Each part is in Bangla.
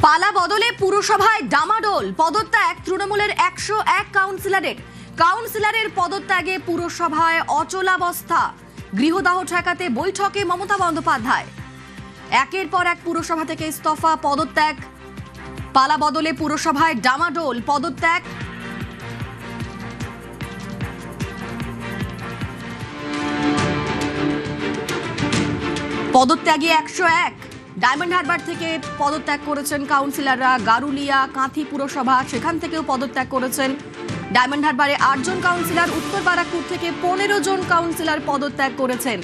পালা বদলে পুরসভায় ডামাডোল, পদত্যাগ তৃণমূলের 101 কাউন্সিলরের পদত্যাগে পুরসভায় অচলাবস্থা। গৃহদাহ ঠেকাতে বৈঠকে মমতা বন্দ্যোপাধ্যায়। একের পর এক পুরসভা থেকে ইস্তফা, পদত্যাগ। পালা বদলে পুরসভায় ডামাডোল, পদত্যাগ। পদত্যাগে 101। ডায়মন্ড হারবার থেকে পদত্যাগ করেছেন কাউন্সিলররা। গারুলিয়া, কাঁথি পুরসভা, সেখান থেকেও পদত্যাগ করেছেন। ডায়মন্ড হারবারে 8 জন কাউন্সিলর, উত্তর বারাকপুর থেকে 15 জন কাউন্সিলর পদত্যাগ করেছেন।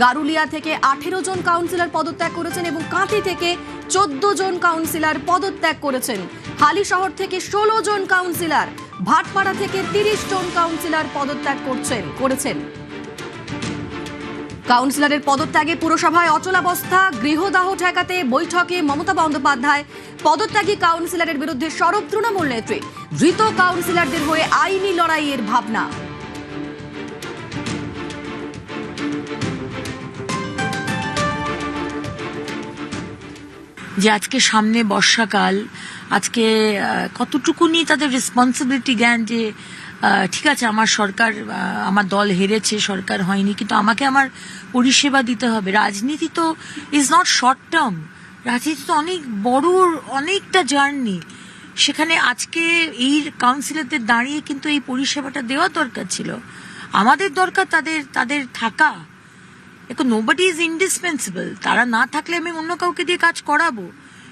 গারুলিয়া থেকে 18 জন কাউন্সিলর পদত্যাগ করেছেন এবং কাঁথি থেকে 14 জন কাউন্সিলর পদত্যাগ করেছেন। হালিশহর থেকে 16 জন কাউন্সিলর, ভাটপাড়া থেকে 30 জন কাউন্সিলর পদত্যাগ করেছেন। কাউন্সিলরের পদত্যাগে পুরসভায় অচলাবস্থা। গৃহদাহ ঠেকাতে বৈঠকে মমতা বন্দ্যোপাধ্যায়। পদত্যাগী কাউন্সিলরের বিরুদ্ধে সরব তৃণমূল নেত্রী। ধৃত কাউন্সিলরদের হয়ে আইনি লড়াইয়ের ভাবনা। যে আজকে সামনে বর্ষাকাল, আজকে কতটুকুনি তাদের রেসপন্সিবিলিটি জ্ঞান যে ঠিক আছে আমার সরকার, আমার দল হেরেছে, সরকার হয়নি, কিন্তু আমাকে আমার পরিষেবা দিতে হবে। রাজনীতি তো ইজ নট শর্ট টার্ম, রাজনীতি তো অনেক বড়, অনেকটা জার্নি। সেখানে আজকে এই কাউন্সিলরদের দাঁড়িয়ে কিন্তু এই পরিষেবাটা দেওয়া দরকার ছিল। আমাদের দরকার তাদের থাকা। দেখো, নোবডি ইজ ইন্ডিসপেন্সিবল। তারা না থাকলে আমি অন্য কাউকে দিয়ে কাজ করাবো,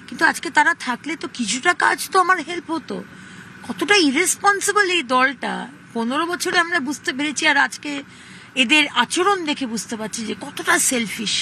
কিন্তু আজকে তারা থাকলে তো কিছুটা কাজ তো আমার হেল্প হতো। কতটা ইরেসপন্সিবল এই দলটা 15 বছরে আমরা বুঝতে পেরেছি, আর আজকে এদের আচরণ দেখে বুঝতে পারছি যে কতটা সেলফিশ।